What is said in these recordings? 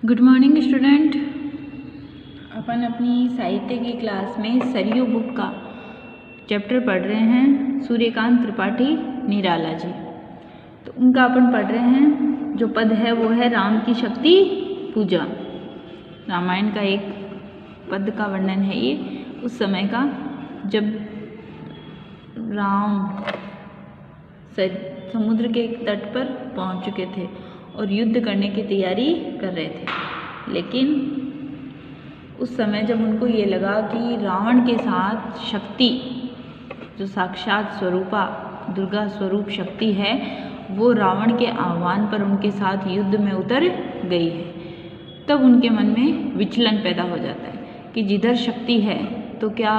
Good morning student. अपन अपनी साहित्य की क्लास में सरयू बुक का चैप्टर पढ़ रहे हैं सूर्यकांत त्रिपाठी निराला जी। तो उनका अपन पढ़ रहे हैं, जो पद है वो है राम की शक्ति पूजा। रामायण का एक पद का वर्णन है ये, उस समय का जब राम समुद्र के तट पर पहुंच चुके थे और युद्ध करने की तैयारी कर रहे थे। लेकिन उस समय जब उनको ये लगा कि रावण के साथ शक्ति, जो साक्षात स्वरूपा दुर्गा स्वरूप शक्ति है, वो रावण के आह्वान पर उनके साथ युद्ध में उतर गई है, तब उनके मन में विचलन पैदा हो जाता है कि जिधर शक्ति है तो क्या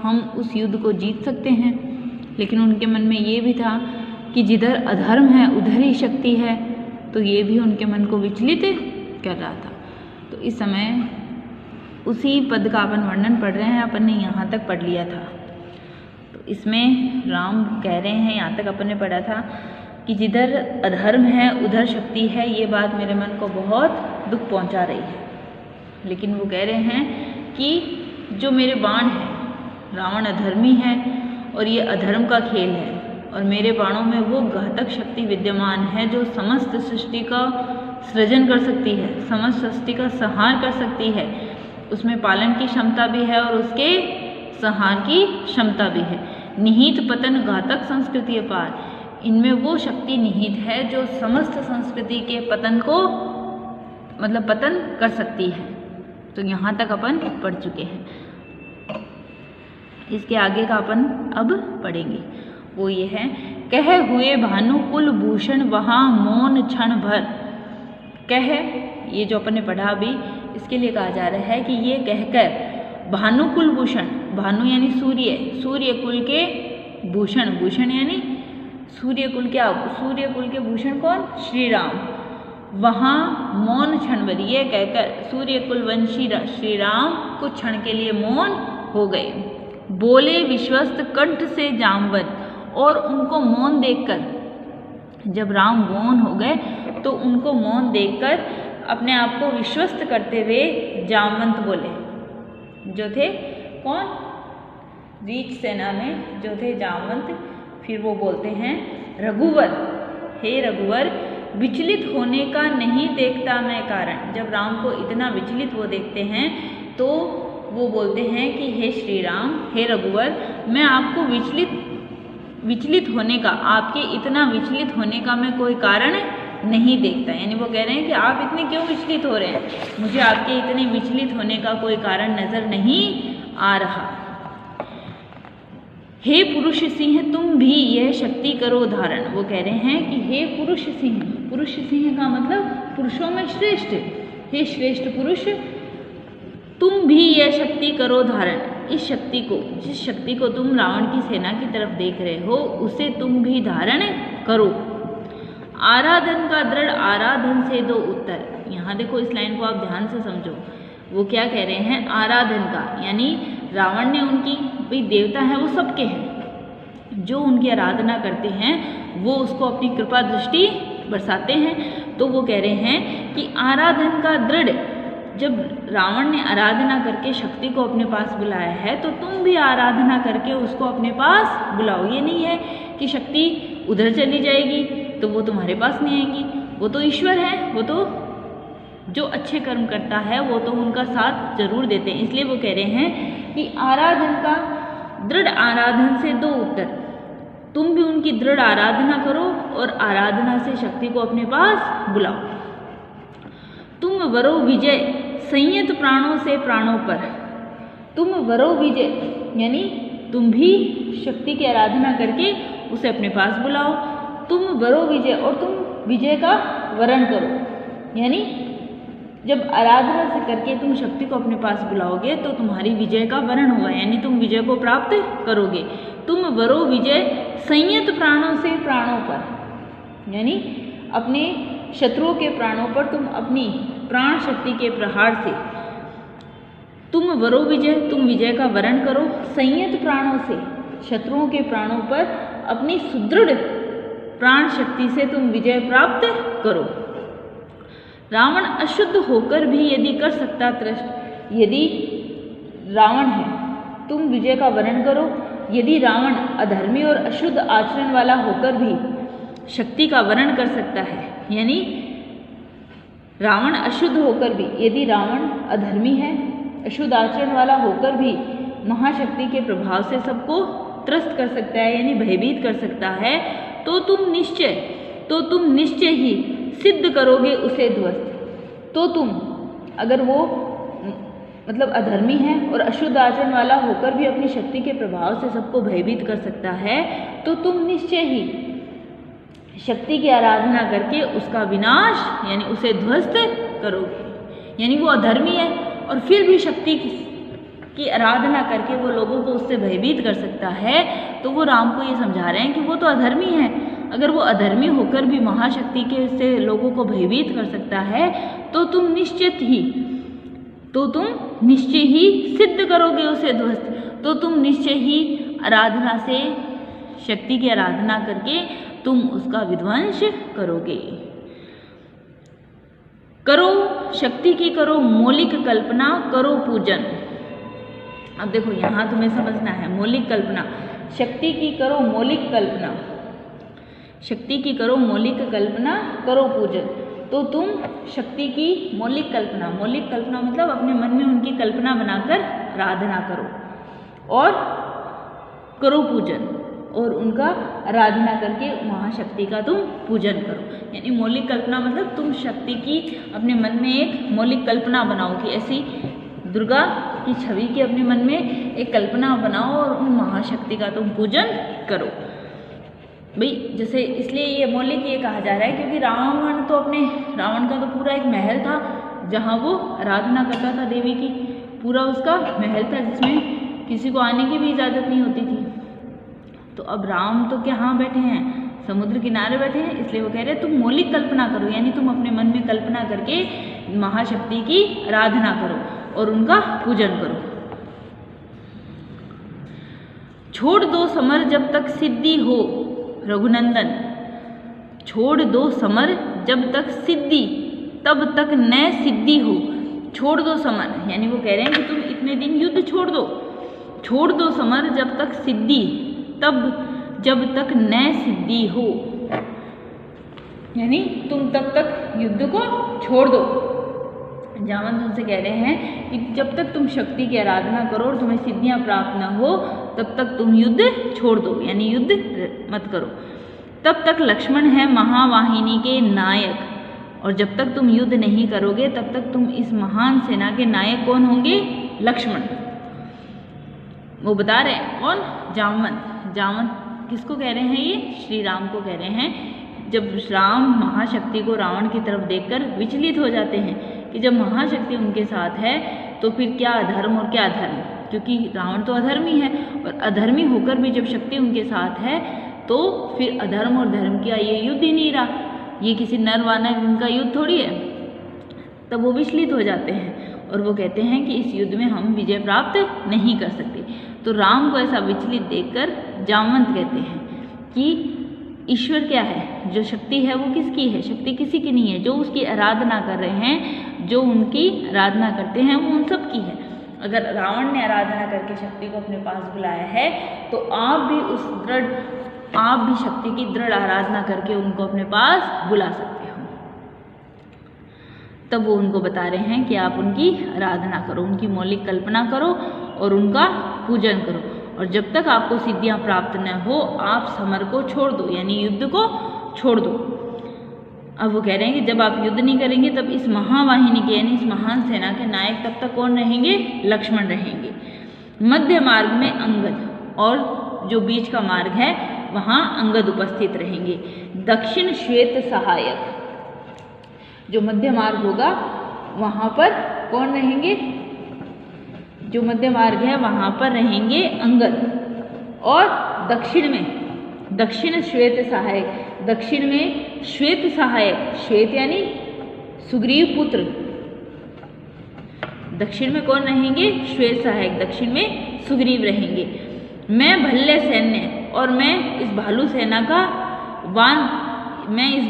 हम उस युद्ध को जीत सकते हैं। लेकिन उनके मन में ये भी था कि जिधर अधर्म है उधर ही शक्ति है, तो ये भी उनके मन को विचलित कर रहा था। तो इस समय उसी पद का अपन वर्णन पढ़ रहे हैं, अपन ने यहाँ तक पढ़ लिया था। तो इसमें राम कह रहे हैं, यहाँ तक अपन ने पढ़ा था कि जिधर अधर्म है उधर शक्ति है। ये बात मेरे मन को बहुत दुख पहुँचा रही है। लेकिन वो कह रहे हैं कि जो मेरे बाण हैं, रावण अधर्मी है और ये अधर्म का खेल है, और मेरे बाणों में वो घातक शक्ति विद्यमान है जो समस्त सृष्टि का सृजन कर सकती है, समस्त सृष्टि का संहार कर सकती है। उसमें पालन की क्षमता भी है और उसके संहार की क्षमता भी है। निहित पतन घातक संस्कृति अपार, इनमें वो शक्ति निहित है जो समस्त संस्कृति के पतन को पतन कर सकती है। तो यहाँ तक अपन पढ़ चुके हैं। इसके आगे का अपन अब पढ़ेंगे। वो ये है, कह हुए भानुकुल भूषण वहाँ मौन क्षण भर। कह, ये जो अपन ने पढ़ा अभी, इसके लिए कहा जा रहा है कि ये कहकर भानुकुल भूषण, भानु यानी सूर्य, सूर्य कुल के भूषण, भूषण यानी सूर्य कुल के, सूर्य कुल के भूषण कौन? श्री राम। वहाँ मौन क्षण भर, ये कहकर सूर्य कुल वंशी श्री राम कुछ क्षण के लिए मौन हो गए। बोले विश्वस्त कंठ से जामवंत, और उनको मौन देखकर, जब राम मौन हो गए तो उनको मौन देखकर अपने आप को विश्वस्त करते हुए जामवंत बोले, जो थे कौन? रीछ सेना में जो थे जामवंत। फिर वो बोलते हैं, रघुवर, हे रघुवर, विचलित होने का नहीं देखता मैं कारण। जब राम को इतना विचलित वो देखते हैं तो वो बोलते हैं कि हे श्री राम, हे रघुवर, मैं आपको विचलित होने का, आपके इतना विचलित होने का मैं कोई कारण नहीं देखता। यानी वो कह रहे हैं कि आप इतने क्यों विचलित हो रहे हैं, मुझे आपके इतने विचलित होने का कोई कारण नजर नहीं आ रहा। हे पुरुष सिंह, तुम भी यह शक्ति करो धारण। वो कह रहे हैं कि हे पुरुष सिंह, पुरुष सिंह का मतलब पुरुषों में श्रेष्ठ, हे श्रेष्ठ पुरुष, तुम भी यह शक्ति करो धारण। इस शक्ति को, जिस शक्ति को तुम रावण की सेना की तरफ देख रहे हो, उसे तुम भी धारण करो। आराधन का दृढ़ आराधन से दो उत्तर। यहाँ देखो, इस लाइन को आप ध्यान से समझो। वो क्या कह रहे हैं? आराधन का, यानी रावण ने उनकी, भाई देवता है वो सबके हैं, जो उनकी आराधना करते हैं वो उसको अपनी कृपा दृष्टि बरसाते हैं। तो वो कह रहे हैं कि आराधन का दृढ़, जब रावण ने आराधना करके शक्ति को अपने पास बुलाया है, तो तुम भी आराधना करके उसको अपने पास बुलाओ। ये नहीं है कि शक्ति उधर चली जाएगी तो वो तुम्हारे पास नहीं आएगी, वो तो ईश्वर है, वो तो जो अच्छे कर्म करता है वो तो उनका साथ जरूर देते हैं। इसलिए वो कह रहे हैं कि आराधन का दृढ़ आराधन से दो उत्तर। तुम भी उनकी दृढ़ आराधना करो और आराधना से शक्ति को अपने पास बुलाओ। तुम वरो विजय संयत प्राणों से प्राणों पर। तुम वरो विजय, यानी तुम भी शक्ति की आराधना करके उसे अपने पास बुलाओ। तुम वरो विजय, और तुम विजय का वरण करो। यानी जब आराधना से करके तुम शक्ति को अपने पास बुलाओगे तो तुम्हारी विजय का वरण होगा, यानी तुम विजय को प्राप्त करोगे। तुम वरो विजय संयत प्राणों से प्राणों पर, यानी अपने शत्रुओं के प्राणों पर तुम अपनी प्राण शक्ति के प्रहार से, तुम वरो विजय, तुम विजय का वरण करो। संयत प्राणों से, शत्रुओं के प्राणों पर अपनी सुदृढ़ प्राण शक्ति से तुम विजय प्राप्त करो। रावण अशुद्ध होकर भी यदि कर सकता त्रस्त, यदि रावण है, तुम विजय का वर्णन करो। यदि रावण अधर्मी और अशुद्ध आचरण वाला होकर भी शक्ति का वर्णन कर सकता है, यानी रावण अशुद्ध होकर भी, यदि रावण अधर्मी है, अशुद्ध आचरण वाला होकर भी महाशक्ति के प्रभाव से सबको त्रस्त कर सकता है, यानी भयभीत कर सकता है, तो तुम निश्चय ही सिद्ध करोगे उसे ध्वस्त। तो तुम, अगर वो मतलब अधर्मी है और अशुद्ध आचरण वाला होकर भी अपनी शक्ति के प्रभाव से सबको भयभीत कर सकता है, तो तुम निश्चय ही शक्ति की आराधना करके उसका विनाश यानी उसे ध्वस्त करोगे। यानी वो अधर्मी है और फिर भी शक्ति की आराधना करके वो लोगों को उससे भयभीत कर सकता है, तो वो राम को ये समझा रहे हैं कि वो तो अधर्मी है। अगर वो अधर्मी होकर भी महाशक्ति के से लोगों को भयभीत कर सकता है, तो तुम निश्चय ही सिद्ध करोगे उसे ध्वस्त। तो तुम निश्चय ही आराधना से, शक्ति की आराधना करके तुम उसका विध्वंस करोगे। करो शक्ति की, करो मौलिक कल्पना, करो पूजन। अब देखो यहाँ तुम्हें समझना है, मौलिक कल्पना, शक्ति की करो मौलिक कल्पना, शक्ति की करो मौलिक कल्पना, करो पूजन। तो तुम शक्ति की मौलिक कल्पना मतलब अपने मन में उनकी कल्पना बनाकर आराधना करो, और करो पूजन, और उनका आराधना करके महाशक्ति का तुम पूजन करो। यानी मौलिक कल्पना मतलब तुम शक्ति की अपने मन में एक मौलिक कल्पना बनाओ कि ऐसी दुर्गा की छवि की अपने मन में एक कल्पना बनाओ और उन महाशक्ति का तुम पूजन करो। भाई जैसे इसलिए ये मौलिक ये कहा जा रहा है क्योंकि रावण का तो पूरा एक महल था जहाँ वो आराधना करता था देवी की, पूरा उसका महल था जिसमें किसी को आने की भी इजाज़त नहीं होती थी। तो अब राम तो कहाँ बैठे हैं, समुद्र किनारे बैठे हैं, इसलिए वो कह रहे हैं तुम मौलिक कल्पना करो, यानी तुम अपने मन में कल्पना करके महाशक्ति की आराधना करो और उनका पूजन करो। छोड़ दो समर जब तक सिद्धि हो रघुनंदन, छोड़ दो समर जब तक सिद्धि, तब तक न सिद्धि हो। छोड़ दो समर यानी वो कह रहे हैं कि तुम इतने दिन युद्ध छोड़ दो समर जब तक सिद्धि, तब जब तक न सिद्धि हो, यानी तुम तब तक युद्ध को छोड़ दो। जामवंत उनसे कह रहे हैं कि जब तक तुम शक्ति की आराधना करो और तुम्हें सिद्धियां प्राप्त न हो, तब तक तुम युद्ध छोड़ दो, यानी युद्ध मत करो। तब तक लक्ष्मण है महावाहिनी के नायक, और जब तक तुम युद्ध नहीं करोगे तब तक तुम इस महान सेना के नायक कौन होंगे? लक्ष्मण। वो बता रहे हैं कौन? जामवंत किसको कह रहे हैं? ये श्री राम को कह रहे हैं। जब राम महाशक्ति को रावण की तरफ देखकर विचलित हो जाते हैं कि जब महाशक्ति उनके साथ है तो फिर क्या अधर्म और क्या धर्म, क्योंकि रावण तो अधर्मी है और अधर्मी होकर भी जब शक्ति उनके साथ है तो फिर अधर्म और धर्म का ये युद्ध ही नहीं रहा, ये किसी नर वानर उनका युद्ध थोड़ी है। तब वो विचलित हो जाते हैं और वो कहते हैं कि इस युद्ध में हम विजय प्राप्त नहीं कर सकते। तो राम को ऐसा विचलित देखकर जामवंत कहते हैं कि ईश्वर क्या है, जो शक्ति है वो किसकी है? शक्ति किसी की नहीं है, जो उसकी आराधना कर रहे हैं, जो उनकी आराधना करते हैं वो उन सब की है। अगर रावण ने आराधना करके शक्ति को अपने पास बुलाया है तो आप भी शक्ति की दृढ़ आराधना करके उनको अपने पास बुला सकते हो। तब वो उनको बता रहे हैं कि आप उनकी आराधना करो, उनकी मौलिक कल्पना करो और उनका पूजन करो, और जब तक आपको सिद्धियां प्राप्त न हो आप समर को छोड़ दो, यानी युद्ध को छोड़ दो। अब वो कह रहे हैं कि जब आप युद्ध नहीं करेंगे तब इस महावाहिनी के यानी इस महान सेना के नायक तब तक कौन रहेंगे? लक्ष्मण रहेंगे। मध्य मार्ग में अंगद, और जो बीच का मार्ग है वहाँ अंगद उपस्थित रहेंगे। दक्षिण श्वेत सहायक, जो मध्य मार्ग होगा वहाँ पर कौन रहेंगे? जो मध्य मार्ग है वहाँ पर रहेंगे अंगद, और दक्षिण श्वेत सहायक, दक्षिण में श्वेत सहायक, श्वेत यानी सुग्रीव पुत्र, दक्षिण में कौन रहेंगे? श्वेत सहायक, दक्षिण में सुग्रीव रहेंगे। मैं भल्ले सैन्य, और मैं इस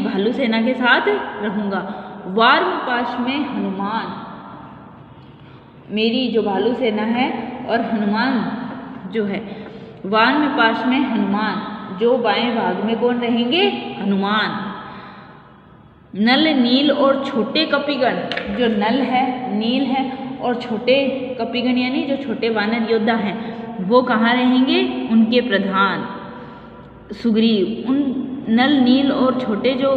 भालू सेना के साथ रहूँगा, वार्म पाश में हनुमान, मेरी जो भालू सेना है और हनुमान जो है, वार्म पाश में हनुमान, जो बाएं भाग में कौन रहेंगे? हनुमान। नल नील और छोटे कपिगण, जो नल है, नील है और छोटे कपिगण यानी जो छोटे वानर योद्धा हैं, वो कहाँ रहेंगे? उनके प्रधान सुग्रीव। उन नल नील और छोटे जो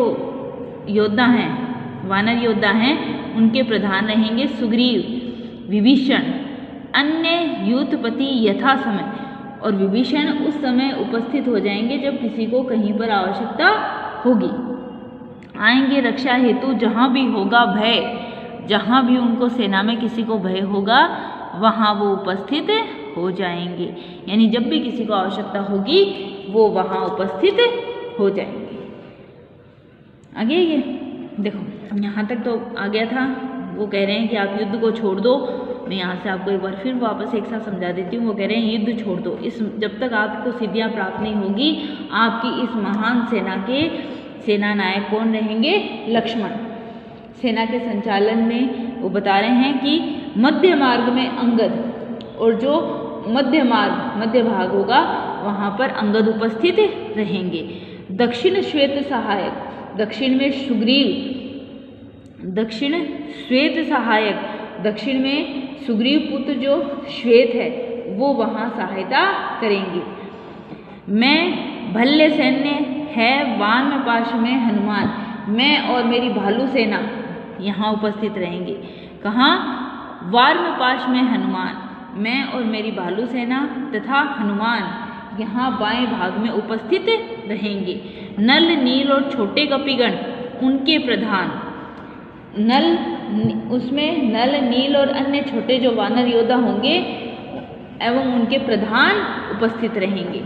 योद्धा हैं, वानर योद्धा हैं, उनके प्रधान रहेंगे सुग्रीव। विभीषण अन्य यूथपति यथा समय, और विभीषण उस समय उपस्थित हो जाएंगे जब किसी को कहीं पर आवश्यकता होगी। आएंगे रक्षा हेतु जहाँ भी होगा भय, जहाँ भी उनको सेना में किसी को भय होगा वहाँ वो उपस्थित हो जाएंगे, यानी जब भी किसी को आवश्यकता होगी वो वहाँ उपस्थित हो जाएंगे। आगे ये देखो, यहाँ तक तो आ गया था। वो कह रहे हैं कि आप युद्ध को छोड़ दो। मैं यहाँ से आपको एक बार फिर वापस एक साथ समझा देती हूँ। वो कह रहे हैं युद्ध छोड़ दो, इस जब तक आपको सिद्धियाँ प्राप्त नहीं होगी, आपकी इस महान सेना के सेना नायक कौन रहेंगे? लक्ष्मण। सेना के संचालन में वो बता रहे हैं कि मध्य मार्ग में अंगद, और जो मध्य मार्ग, मध्य भाग होगा वहाँ पर अंगद उपस्थित रहेंगे। दक्षिण श्वेत सहायक, दक्षिण में सुग्रीव, दक्षिण श्वेत सहायक, दक्षिण में सुग्रीव पुत्र जो श्वेत है वो वहाँ सहायता करेंगे। मैं भल्य सैन्य है वान पाश में हनुमान, मैं और मेरी भालू सेना यहाँ उपस्थित रहेंगे। कहाँ? वार्म पाश में हनुमान, मैं और मेरी भालू सेना तथा हनुमान यहाँ बाएं भाग में उपस्थित रहेंगे। नल नील और छोटे कपिगण उनके प्रधान, नल उसमें नल नील और अन्य छोटे जो वानर योद्धा होंगे एवं उनके प्रधान उपस्थित रहेंगे।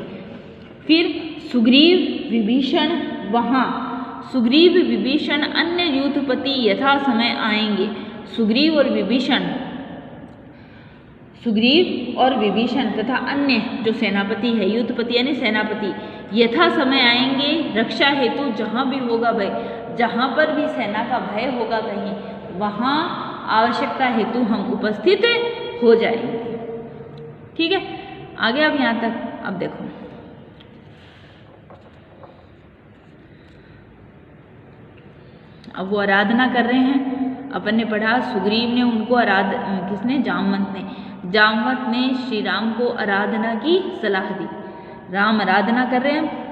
फिर सुग्रीव विभीषण वहाँ, सुग्रीव विभीषण अन्य यूथपति यथा समय आएंगे। सुग्रीव और विभीषण, सुग्रीव और विभीषण तथा अन्य जो सेनापति है, यूथपति यानी सेनापति, यथा समय आएंगे रक्षा हेतु जहाँ भी होगा भय, जहाँ पर भी सेना का भय होगा कहीं, वहाँ आवश्यकता हेतु हम उपस्थित हो जाएंगे। ठीक है, आगे अब यहाँ तक अब देखो, अब वो आराधना कर रहे हैं। अपन ने पढ़ा सुग्रीव ने उनको किसने? जामवंत ने। जामवंत ने श्री राम को आराधना की सलाह दी। राम आराधना कर रहे हैं।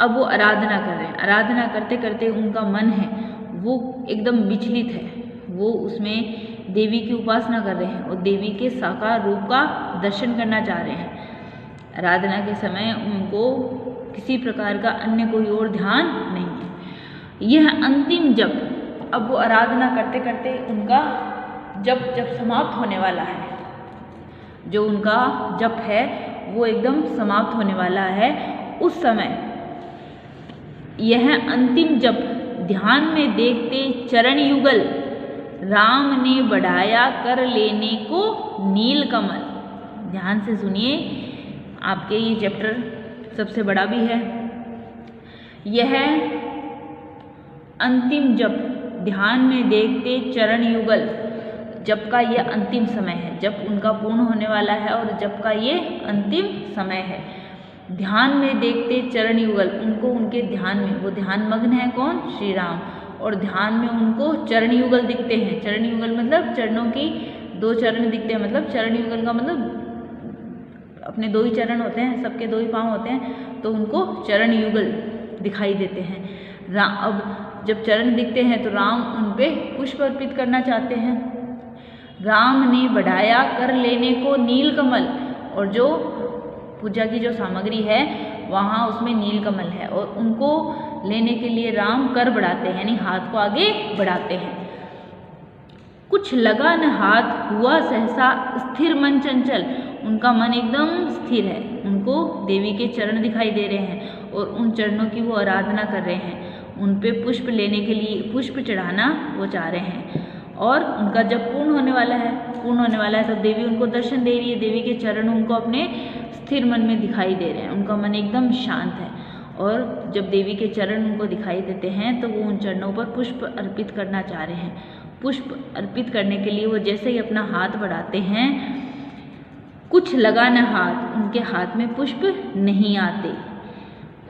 अब वो आराधना कर रहे हैं। आराधना करते करते उनका मन है वो एकदम विचलित है। वो उसमें देवी की उपासना कर रहे हैं और देवी के साकार रूप का दर्शन करना चाह रहे हैं। आराधना के समय उनको किसी प्रकार का अन्य कोई और ध्यान नहीं है। यह अंतिम जप, अब वो आराधना करते करते उनका जप जब समाप्त होने वाला है, जो उनका जप है वो एकदम समाप्त होने वाला है, उस समय यह अंतिम जप ध्यान में देखते चरण युगल राम ने बढ़ाया कर लेने को नील कमल। ध्यान से सुनिए, आपके ये चैप्टर सबसे बड़ा भी है। यह अंतिम जप ध्यान में देखते चरण युगल, जप का यह अंतिम समय है, जप उनका पूर्ण होने वाला है और जप का ये अंतिम समय है। ध्यान में देखते चरण युगल, उनको उनके ध्यान में, वो ध्यान मग्न है कौन? श्री राम, और ध्यान में उनको चरण युगल दिखते हैं। चरण युगल मतलब चरणों की दो चरण दिखते हैं, मतलब चरण युगल का मतलब अपने दो ही चरण होते हैं, सबके दो ही पाँव होते हैं, तो उनको चरण युगल दिखाई देते हैं। अब जब चरण दिखते हैं तो राम उन पे पुष्प अर्पित करना चाहते हैं। राम ने बढ़ाया कर लेने को नील कमल, और जो पूजा की जो सामग्री है वहाँ उसमें नील कमल है, और उनको लेने के लिए राम कर बढ़ाते हैं, यानी हाथ को आगे बढ़ाते हैं। कुछ लगा न हाथ हुआ सहसा स्थिर मन चंचल, उनका मन एकदम स्थिर है। उनको देवी के चरण दिखाई दे रहे हैं और उन चरणों की वो आराधना कर रहे हैं। उन पे पुष्प लेने के लिए पुष्प चढ़ाना वो चाह रहे हैं, और उनका जब पूर्ण होने वाला है तो देवी उनको दर्शन दे रही है। देवी के चरण उनको अपने स्थिर मन में दिखाई दे रहे हैं, उनका मन एकदम शांत है। और जब देवी के चरण उनको दिखाई देते हैं तो वो उन चरणों पर पुष्प अर्पित करना चाह रहे हैं। पुष्प अर्पित करने के लिए वो जैसे ही अपना हाथ बढ़ाते हैं, कुछ लगा न हाथ, उनके हाथ में पुष्प नहीं आते।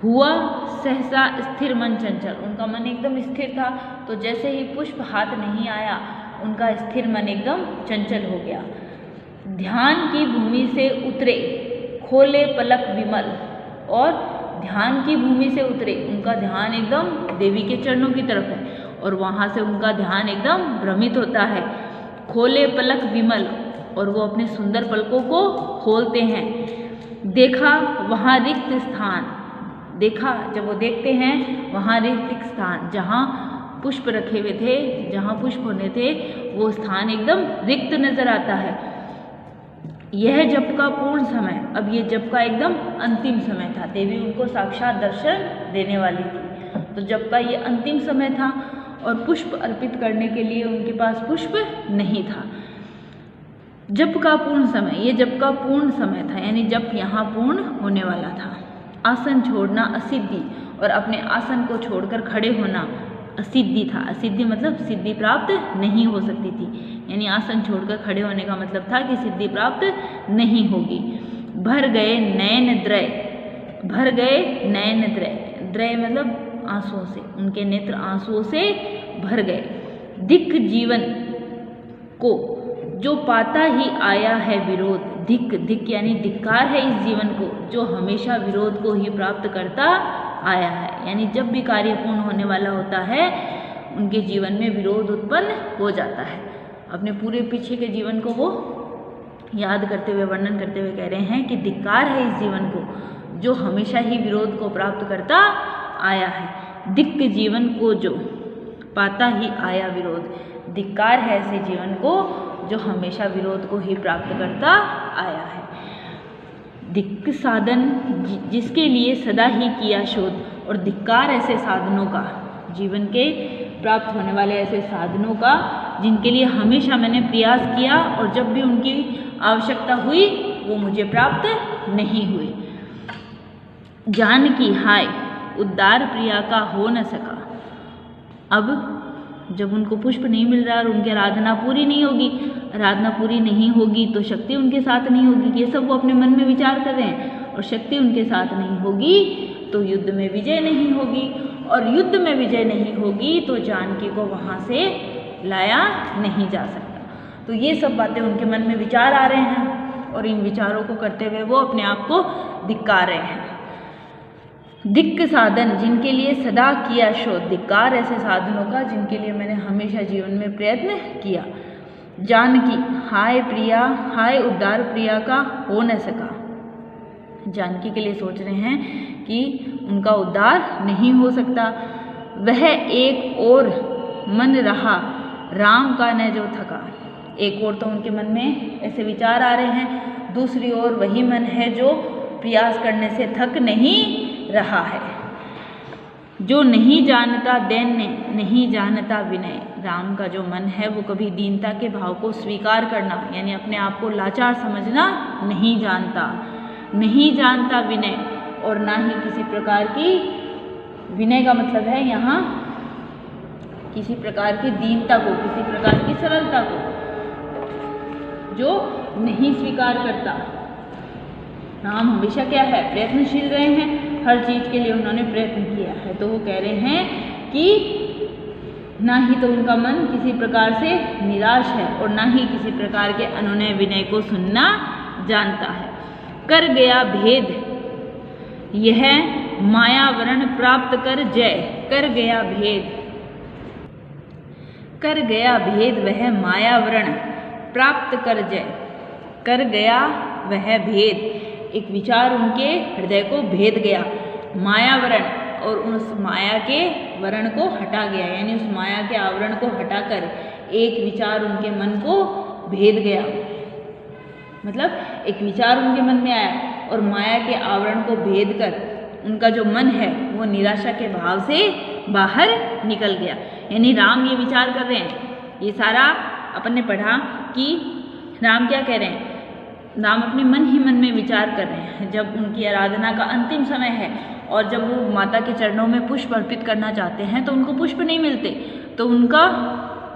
हुआ सहसा स्थिर मन चंचल, उनका मन एकदम स्थिर था, तो जैसे ही पुष्प हाथ नहीं आया उनका स्थिर मन एकदम चंचल हो गया। ध्यान की भूमि से उतरे, खोले पलक विमल, और ध्यान की भूमि से उतरे, उनका ध्यान एकदम देवी के चरणों की तरफ है और वहाँ से उनका ध्यान एकदम भ्रमित होता है। खोले पलक विमल, और वो अपने सुंदर पलकों को खोलते हैं। देखा वहाँ रिक्त स्थान, देखा जब वो देखते हैं वहाँ रिक्त स्थान, जहाँ पुष्प रखे हुए थे, जहाँ पुष्प होने थे, वो स्थान एकदम रिक्त नजर आता है। यह जप का पूर्ण समय, अब ये जप का एकदम अंतिम समय था, देवी उनको साक्षात दर्शन देने वाली थी, तो जप का ये अंतिम समय था और पुष्प अर्पित करने के लिए उनके पास पुष्प नहीं था। जप का पूर्ण समय, ये जप का पूर्ण समय था, यानी जप यहाँ पूर्ण होने वाला था। आसन छोड़ना असिद्धि, और अपने आसन को छोड़कर खड़े होना असिद्धि था। असिद्धि मतलब सिद्धि प्राप्त नहीं हो सकती थी, यानी आसन छोड़कर खड़े होने का मतलब था कि सिद्धि प्राप्त नहीं होगी। भर गए नयन द्रय, भर गए नयन द्रय, द्रय मतलब आंसुओं से, उनके नेत्र आंसुओं से भर गए। दिक् जीवन को जो पाता ही आया है विरोध, दिक्, दिक् यानी धिक्कार है इस जीवन को जो हमेशा विरोध को ही प्राप्त करता आया है, यानी जब भी कार्य पूर्ण होने वाला होता है उनके जीवन में विरोध उत्पन्न हो जाता है। अपने पूरे पीछे के जीवन को वो याद करते हुए, वर्णन करते हुए कह रहे हैं कि धिक्कार है इस जीवन को जो हमेशा ही विरोध को प्राप्त करता आया है। दिक् जीवन को जो पाता ही आया विरोध, धिक्कार है ऐसे जीवन को जो हमेशा विरोध को ही प्राप्त करता आया है। दिक् साधन जिसके लिए सदा ही किया शोध, और धिक्कार ऐसे साधनों का, जीवन के प्राप्त होने वाले ऐसे साधनों का जिनके लिए हमेशा मैंने प्रयास किया और जब भी उनकी आवश्यकता हुई वो मुझे प्राप्त नहीं हुए। जानकी हाय उद्धार प्रिया का हो न सका, अब जब उनको पुष्प नहीं मिल रहा और उनकी आराधना पूरी नहीं होगी, आराधना पूरी नहीं होगी तो शक्ति उनके साथ नहीं होगी, ये सब वो अपने मन में विचार कर रहे हैं, और शक्ति उनके साथ नहीं होगी तो युद्ध में विजय नहीं होगी, और युद्ध में विजय नहीं होगी तो जानकी को वहाँ से लाया नहीं जा सकता। तो ये सब बातें उनके मन में विचार आ रहे हैं और इन विचारों को करते हुए वो अपने आप को धिक्कार रहे हैं। दिक् साधन जिनके लिए सदा किया शोध, धिक्कार ऐसे साधनों का जिनके लिए मैंने हमेशा जीवन में प्रयत्न किया। जानकी हाय प्रिया, हाय उद्धार प्रिया का हो न सका, जानकी के लिए सोच रहे हैं कि उनका उद्धार नहीं हो सकता। वह एक और मन रहा राम का न जो थका, एक और तो उनके मन में ऐसे विचार आ रहे हैं, दूसरी ओर वही मन है जो प्रयास करने से थक नहीं रहा है। जो नहीं जानता दैन्य, नहीं जानता विनय, राम का जो मन है वो कभी दीनता के भाव को स्वीकार करना, यानी अपने आप को लाचार समझना नहीं जानता, नहीं जानता विनय, और ना ही किसी प्रकार की, विनय का मतलब है यहाँ किसी प्रकार की दीनता को, किसी प्रकार की सरलता को जो नहीं स्वीकार करता। राम हमेशा क्या है, प्रयत्नशील रहे हैं, हर चीज के लिए उन्होंने प्रयत्न किया है, तो वो कह रहे हैं कि ना ही तो उनका मन किसी प्रकार से निराश है और ना ही किसी प्रकार के अनुनय विनय को सुनना जानता है। कर गया भेद यह मायावरण प्राप्त कर जय, कर गया भेद, कर गया भेद वह मायावरण प्राप्त कर जय, कर गया वह भेद, एक विचार उनके हृदय को भेद गया, मायावरण, और उस माया के वर्ण को हटा गया, यानी उस माया के आवरण को हटाकर एक विचार उनके मन को भेद गया, मतलब एक विचार उनके मन में आया और माया के आवरण को भेद कर उनका जो मन है वो निराशा के भाव से बाहर निकल गया। यानी राम ये विचार कर रहे हैं, ये सारा अपन ने पढ़ा कि राम क्या कह रहे हैं, राम अपने मन ही मन में विचार कर रहे हैं। जब उनकी आराधना का अंतिम समय है और जब वो माता के चरणों में पुष्प अर्पित करना चाहते हैं तो उनको पुष्प नहीं मिलते, तो उनका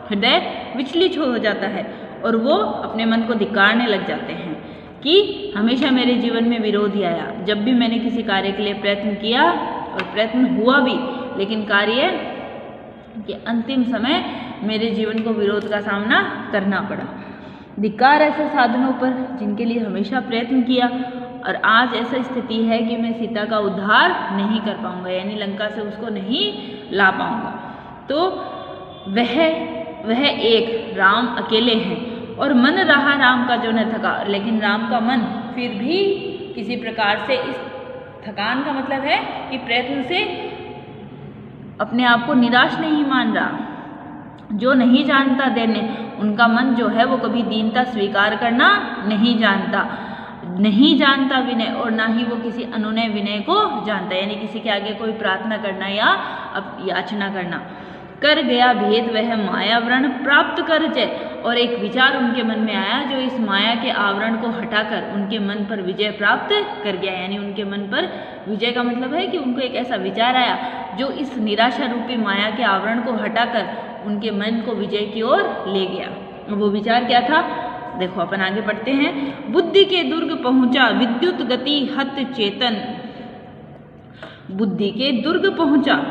हृदय विचलित हो जाता है और वो अपने मन को धिक्कारने लग जाते हैं कि हमेशा मेरे जीवन में विरोध ही आया। जब भी मैंने किसी कार्य के लिए प्रयत्न किया और प्रयत्न हुआ भी, लेकिन कार्य के अंतिम समय मेरे जीवन को विरोध का सामना करना पड़ा। धिक्कार ऐसे साधनों पर जिनके लिए हमेशा प्रयत्न किया और आज ऐसा स्थिति है कि मैं सीता का उद्धार नहीं कर पाऊंगा, यानी लंका से उसको नहीं ला पाऊंगा। तो वह एक राम अकेले हैं और मन रहा राम का जो न थका, लेकिन राम का मन फिर भी किसी प्रकार से इस थकान का मतलब है कि प्रयत्न से अपने आप को निराश नहीं मान रहा। जो नहीं जानता दैन्य, उनका मन जो है वो कभी दीनता स्वीकार करना नहीं जानता, नहीं जानता विनय, और ना ही वो किसी अनुनय विनय को जानता, यानी किसी के आगे कोई प्रार्थना करना या याचना करना। कर गया भेद वह माया व्रण प्राप्त कर जय, और एक विचार उनके मन में आया जो इस माया के आवरण को हटाकर उनके मन पर विजय प्राप्त कर गया। यानी उनके मन पर विजय का मतलब है कि उनको एक ऐसा विचार आया जो इस निराशा रूपी माया के आवरण को हटाकर उनके मन को विजय की ओर ले गया। वो विचार क्या था, देखो अपन आगे पढ़ते हैं। बुद्धि के दुर्ग पहुंचा विद्युत गति हत चेतन, बुद्धि के दुर्ग पहुंचा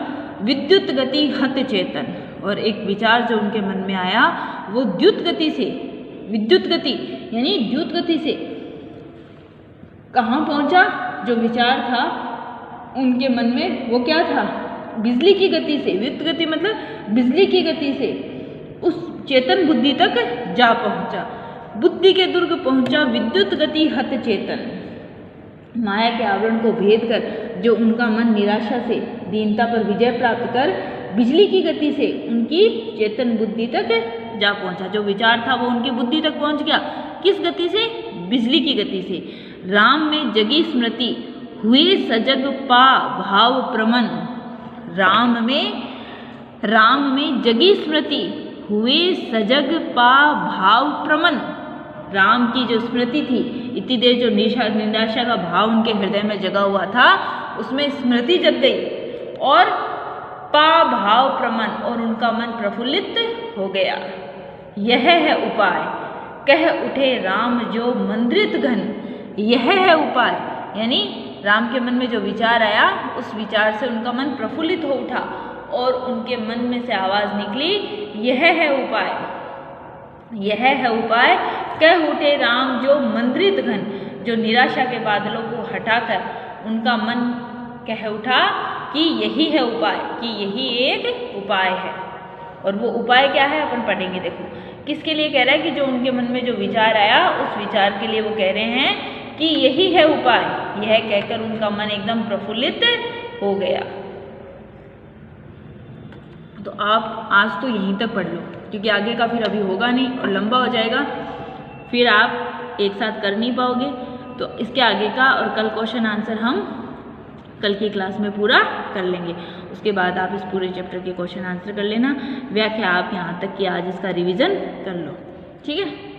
विद्युत गति हत चेतन, और एक विचार जो उनके मन में आया वो द्युत गति से, विद्युत गति यानी द्युत गति से कहाँ पहुंचा। जो विचार था उनके मन में वो क्या था, बिजली की गति से, विद्युत गति मतलब बिजली की गति से उस चेतन बुद्धि तक जा पहुंचा। बुद्धि के दुर्ग पहुंचा विद्युत गति हत चेतन, माया के आवरण को भेद कर जो उनका मन निराशा से दीनता पर विजय प्राप्त कर बिजली की गति से उनकी चेतन बुद्धि तक जा पहुंचा। जो विचार था वो उनकी बुद्धि तक पहुंच गया, किस गति से, बिजली की गति से। राम में जगी स्मृति हुए सजग पा भाव प्रमन, राम में जगी स्मृति हुए सजग पा भाव प्रमन। राम की जो स्मृति थी, इतनी देर जो निराशा का भाव उनके हृदय में जगा हुआ था, उसमें स्मृति जग गई और पा भाव प्रमन, और उनका मन प्रफुल्लित हो गया। यह है उपाय कह उठे राम जो मंद्रित घन, यह है उपाय, यानी राम के मन में जो विचार आया उस विचार से उनका मन प्रफुल्लित हो उठा और उनके मन में से आवाज निकली, यह है उपाय, यह है उपाय कह उठे राम जो मंद्रित घन, जो निराशा के बादलों को हटाकर उनका मन कह उठा कि यही है उपाय, कि यही एक उपाय है। और वो उपाय क्या है अपन पढ़ेंगे। देखो किसके लिए कह रहा है कि जो उनके मन में जो विचार आया उस विचार के लिए वो कह रहे हैं कि यही है उपाय। यह कहकर उनका मन एकदम प्रफुल्लित हो गया। तो आप आज तो यहीं तक पढ़ लो, क्योंकि आगे का फिर अभी होगा नहीं और लंबा हो जाएगा, फिर आप एक साथ कर नहीं पाओगे। तो इसके आगे का और कल क्वेश्चन आंसर हम कल की क्लास में पूरा कर लेंगे। उसके बाद आप इस पूरे चैप्टर के क्वेश्चन आंसर कर लेना। व्याख्या आप यहाँ तक कि आज इसका रिवीजन कर लो, ठीक है।